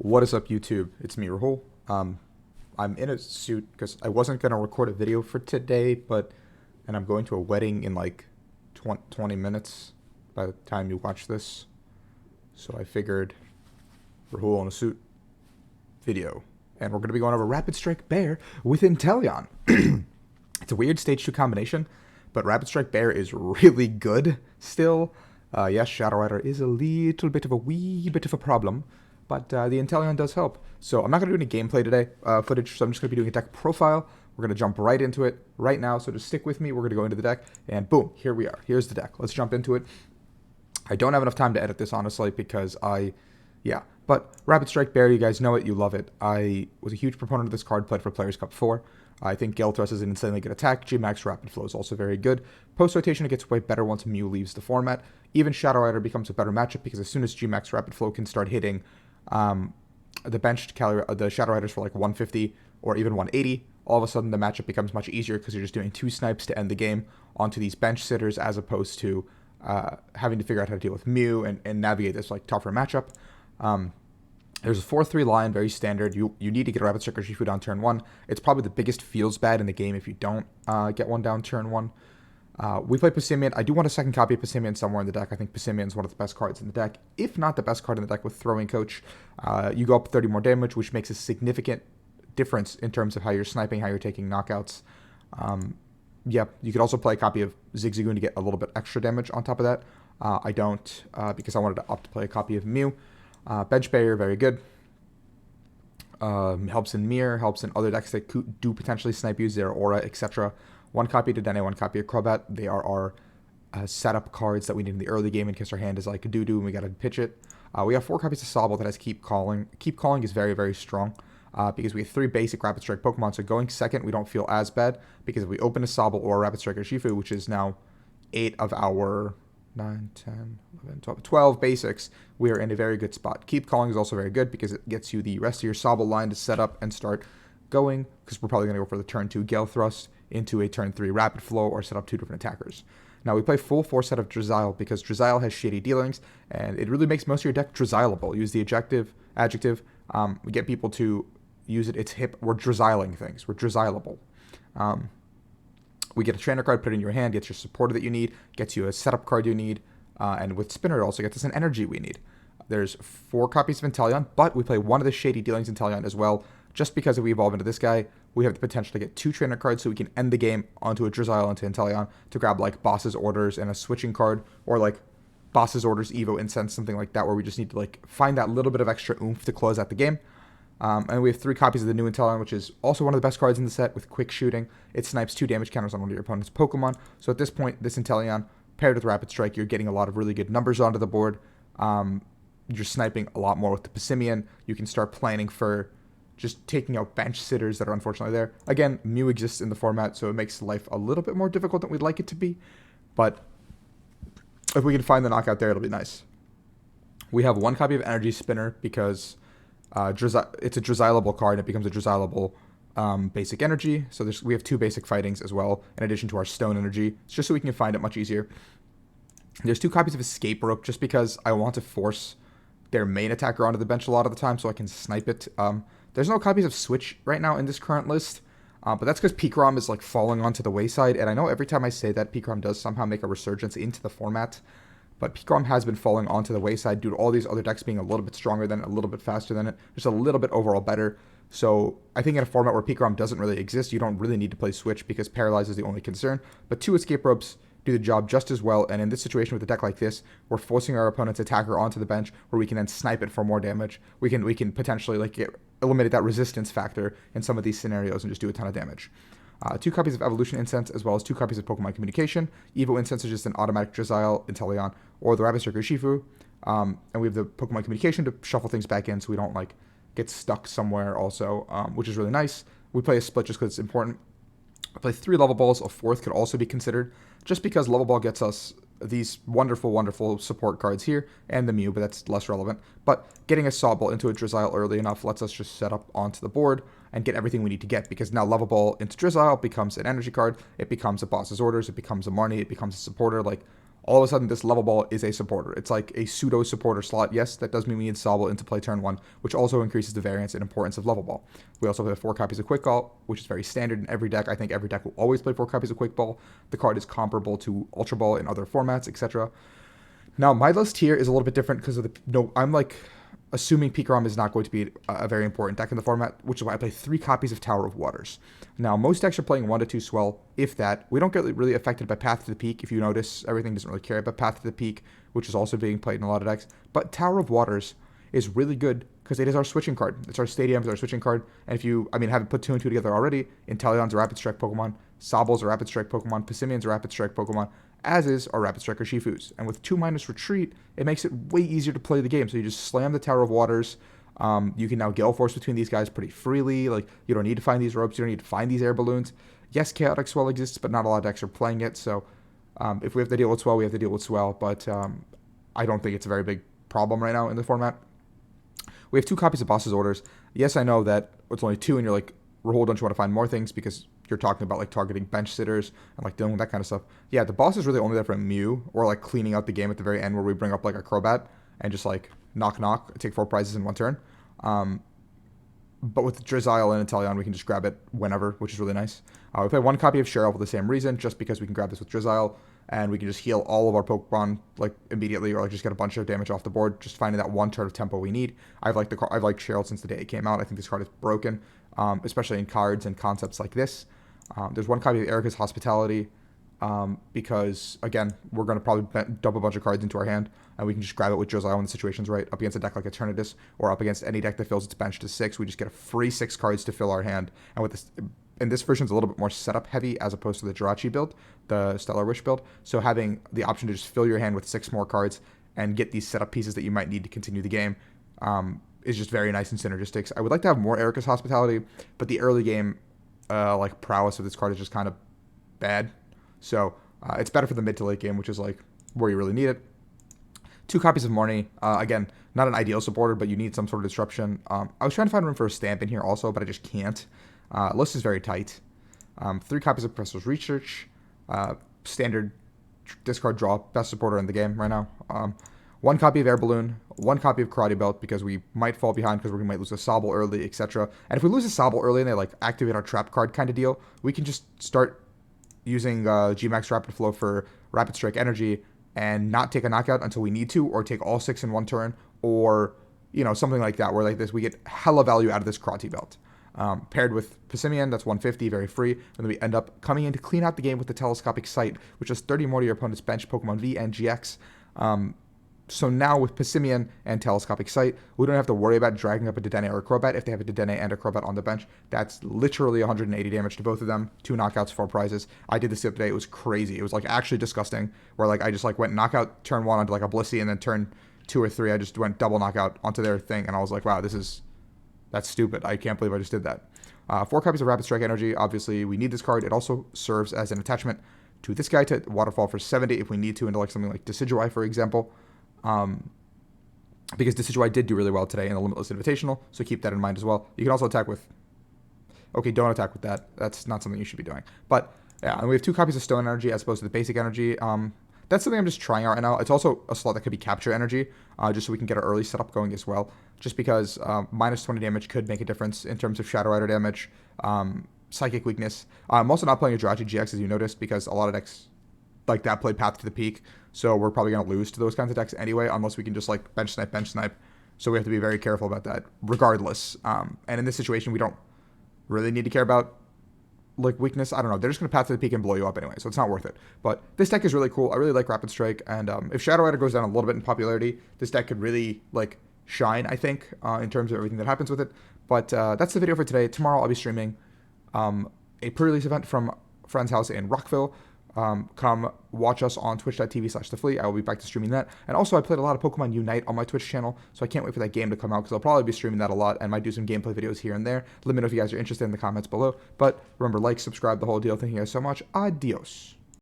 What is up, YouTube? It's me, Rahul. I'm in a suit because I wasn't going to record a video for today, and I'm going to a wedding in like 20 minutes by the time you watch this. So I figured Rahul in a suit video. And we're going to be going over Rapid Strike Bear with Inteleon. It's a weird stage 2 combination, but Rapid Strike Bear is really good still. Yes, Shadow Rider is a little bit of a wee bit of a problem, but the Inteleon does help. So I'm not going to do any gameplay today footage, so I'm just going to be doing a deck profile. We're going to jump right into it right now, so just stick with me. We're going to go into the deck, and boom, here we are. Here's the deck. Let's jump into it. I don't have enough time to edit this, honestly, because but Rapid Strike Bear, you guys know it, you love it. I was a huge proponent of this card, played for Players Cup 4. I think Gale Thrust is an insanely good attack. GMAX Rapid Flow is also very good. Post-rotation, it gets way better once Mew leaves the format. Even Shadow Rider becomes a better matchup, because as soon as GMAX Rapid Flow can start hitting the benched the Shadow Riders for like 150 or even 180, all of a sudden the matchup becomes much easier, because you're just doing 2 snipes to end the game onto these bench sitters, as opposed to having to figure out how to deal with Mew and navigate this like tougher matchup. There's a 4-3 line, very standard. You need to get a Rapid Strike Urshifu down turn 1. It's probably the biggest feels bad in the game if you don't get one down turn 1. We play Passimian. I do want a second copy of Passimian somewhere in the deck. I think Passimian is one of the best cards in the deck, if not the best card in the deck with Throwing Coach. You go up 30 more damage, which makes a significant difference in terms of how you're sniping, how you're taking knockouts. Yeah, you could also play a copy of Zigzagoon to get a little bit extra damage on top of that. I don't, because I wanted to opt to play a copy of Mew. Bench Barrier, very good. Helps in Mirror, helps in other decks that do potentially snipe you, Zero Aura, etc. One copy of Dedenne, one copy of Crobat. They are our setup cards that we need in the early game in case our hand is like a doo-doo and we gotta pitch it. We have 4 copies of Sobble that has Keep Calling. Keep Calling is very, very strong because we have 3 basic Rapid Strike Pokemon, so going second we don't feel as bad, because if we open a Sobble or a Rapid Strike Urshifu, which is now 8 of our 9, 10, 11, 12 basics, we are in a very good spot. Keep Calling is also very good because it gets you the rest of your Sobble line to set up and start going, because we're probably going to go for the turn 2 Gale Thrust into a turn 3 Rapid Flow, or set up 2 different attackers. Now we play full 4 set of Drizzile, because Drizzile has shady dealings, and it really makes most of your deck Drizzileable. Use the adjective. We get people to use it. It's hip. We're Drizziling things. We're Drizzileable. We get a trainer card, put it in your hand, gets your supporter that you need, gets you a setup card you need, and with Spinner it also gets us an energy we need. There's 4 copies of Inteleon, but we play one of the shady dealings Inteleon as well, just because if we evolve into this guy, we have the potential to get 2 trainer cards, so we can end the game onto a Drizzile into Inteleon to grab like Boss's Orders and a switching card, or like Boss's Orders, Evo Incense, something like that, where we just need to like find that little bit of extra oomph to close out the game. And we have 3 copies of the new Inteleon, which is also one of the best cards in the set with quick shooting. It snipes 2 damage counters on one of your opponent's Pokemon. So at this point, this Inteleon, paired with Rapid Strike, you're getting a lot of really good numbers onto the board. You're sniping a lot more with the Passimian. You can start planning for just taking out bench sitters that are unfortunately there. Again, Mew exists in the format, so it makes life a little bit more difficult than we'd like it to be. But if we can find the knockout there, it'll be nice. We have 1 copy of Energy Spinner, because it's a Drizzileable card, and it becomes a Drizzileable basic energy. So we have 2 basic fightings as well, in addition to our stone energy. It's just so we can find it much easier. There's 2 copies of Escape Rope, just because I want to force their main attacker onto the bench a lot of the time so I can snipe it. There's no copies of Switch right now in this current list, but that's because Pikarom is like falling onto the wayside, and I know every time I say that, Pikarom does somehow make a resurgence into the format. But Pikarom has been falling onto the wayside due to all these other decks being a little bit stronger than it, a little bit faster than it, just a little bit overall better. So I think in a format where Pikarom doesn't really exist, you don't really need to play Switch, because Paralyze is the only concern. But 2 Escape Ropes do the job just as well, and in this situation with a deck like this, we're forcing our opponent's attacker onto the bench, where we can then snipe it for more damage. We can potentially like eliminate that resistance factor in some of these scenarios and just do a ton of damage. 2 copies of Evolution Incense, as well as 2 copies of Pokemon Communication. Evo Incense is just an automatic Drizzile, Inteleon, or the Rapid Strike Urshifu. And we have the Pokemon Communication to shuffle things back in so we don't like get stuck somewhere also, which is really nice. We play a split just because it's important. I play 3 Level Balls. A 4th could also be considered, just because Level Ball gets us these wonderful, wonderful support cards here, and the Mew, but that's less relevant. But getting a Sobble into a Drizzile early enough lets us just set up onto the board and get everything we need to get, because now Level Ball into Drizzile becomes an energy card, it becomes a Boss's Orders, it becomes a Marnie, it becomes a supporter. Like, all of a sudden this Level Ball is a supporter. It's like a pseudo supporter slot. Yes, that does mean we need Sobble into play turn 1, which also increases the variance and importance of Level Ball. We also have 4 copies of Quick Ball, which is very standard in every deck. I think every deck will always play 4 copies of Quick Ball. The card is comparable to Ultra Ball in other formats, etc. Now, my list here is a little bit different because of I'm like assuming Pikarom is not going to be a very important deck in the format, which is why I play 3 copies of Tower of Waters. Now, most decks are playing 1 to 2 Swell, if that. We don't get really affected by Path to the Peak. If you notice, everything doesn't really care about Path to the Peak, which is also being played in a lot of decks. But Tower of Waters is really good because it is our switching card. It's our Stadium, it's our switching card. And if you, haven't put 2 and 2 together already, Inteleon's a Rapid Strike Pokemon, Sobble's a Rapid Strike Pokemon, Passimian's a Rapid Strike Pokemon, as is our Rapid Strike Urshifu's. And with 2- Retreat, it makes it way easier to play the game. So you just slam the Tower of Waters. You can now Gale Force between these guys pretty freely. Like, you don't need to find these ropes. You don't need to find these air balloons. Yes, Chaotic Swell exists, but not a lot of decks are playing it. So if we have to deal with Swell, we have to deal with Swell. But I don't think it's a very big problem right now in the format. We have 2 copies of Boss's Orders. Yes, I know that it's only 2, and you're like, Rahul, don't you want to find more things? Because you're talking about like targeting bench sitters and like dealing with that kind of stuff. Yeah, the boss is really only there for Mew, or like cleaning out the game at the very end where we bring up like a Crobat and just like knock, take 4 prizes in 1 turn. But with Drizzile and Inteleon, we can just grab it whenever, which is really nice. We play 1 copy of Cheryl for the same reason, just because we can grab this with Drizzile, and we can just heal all of our Pokemon like immediately, or like just get a bunch of damage off the board, just finding that 1 turn of tempo we need. I've liked Cheryl since the day it came out. I think this card is broken, especially in cards and concepts like this. There's 1 copy of Erika's Hospitality, because, again, we're going to probably dump a bunch of cards into our hand, and we can just grab it with Drizzile when the situation's right, up against a deck like Eternatus, or up against any deck that fills its bench to 6. We just get a free 6 cards to fill our hand, and with this, and this version's a little bit more setup heavy as opposed to the Jirachi build, the Stellar Wish build, so having the option to just fill your hand with 6 more cards and get these setup pieces that you might need to continue the game, is just very nice and synergistic. I would like to have more Erika's Hospitality, but the early game like prowess of this card is just kind of bad. So it's better for the mid to late game, which is like where you really need it. 2 copies of Marnie. Again, not an ideal supporter, but you need some sort of disruption. I was trying to find room for a stamp in here also, but I just can't. List is very tight. 3 copies of Professor's Research. Standard discard draw. Best supporter in the game right now. 1 copy of Air Balloon, 1 copy of Karate Belt, because we might fall behind because we might lose a Sobble early, etc. And if we lose a Sobble early and they like activate our trap card kind of deal, we can just start using GMAX Rapid Flow for Rapid Strike Energy and not take a knockout until we need to, or take all 6 in 1 turn, or something like that, where like this we get hella value out of this Karate Belt. Paired with Passimian, that's 150, very free. And then we end up coming in to clean out the game with the Telescopic Sight, which is 30 more to your opponent's bench, Pokemon V and GX. So now with Passimian and Telescopic Sight, we don't have to worry about dragging up a Dedenne or a Crobat. If they have a Dedenne and a Crobat on the bench, that's literally 180 damage to both of them. 2 knockouts, 4 prizes. I did this the other day. It was crazy. It was like actually disgusting, where like I just like went knockout turn 1 onto like a Blissey, and then turn 2 or 3 I just went double knockout onto their thing, and I was like, wow, that's stupid. I can't believe I just did that. 4 copies of Rapid Strike Energy. Obviously, we need this card. It also serves as an attachment to this guy to Waterfall for 70 if we need to, into like something like Decidueye, for example. Because Decidueye did do really well today in the Limitless Invitational, so keep that in mind as well. You can also attack with... Okay, don't attack with that. That's not something you should be doing. But, yeah, and we have 2 copies of Stone Energy as opposed to the Basic Energy. That's something I'm just trying out right now. It's also a slot that could be Capture Energy, just so we can get our early setup going as well. Just because minus 20 damage could make a difference in terms of Shadow Rider damage, Psychic Weakness. I'm also not playing a Jirachi GX, as you noticed, because a lot of decks like that play Path to the Peak, so we're probably going to lose to those kinds of decks anyway, unless we can just like bench snipe. So we have to be very careful about that, regardless. And in this situation, we don't really need to care about like weakness. I don't know. They're just going to Path to the Peak and blow you up anyway, so it's not worth it. But this deck is really cool. I really like Rapid Strike, and if Shadow Rider goes down a little bit in popularity, this deck could really like shine, I think, in terms of everything that happens with it. But that's the video for today. Tomorrow I'll be streaming a pre-release event from Friend's house in Rockville. Come watch us on twitch.tv/thefleet. I will be back to streaming that. And also, I played a lot of Pokemon Unite on my Twitch channel, so I can't wait for that game to come out, because I'll probably be streaming that a lot and might do some gameplay videos here and there. Let me know if you guys are interested in the comments below. But remember, like, subscribe, the whole deal. Thank you guys so much. Adios.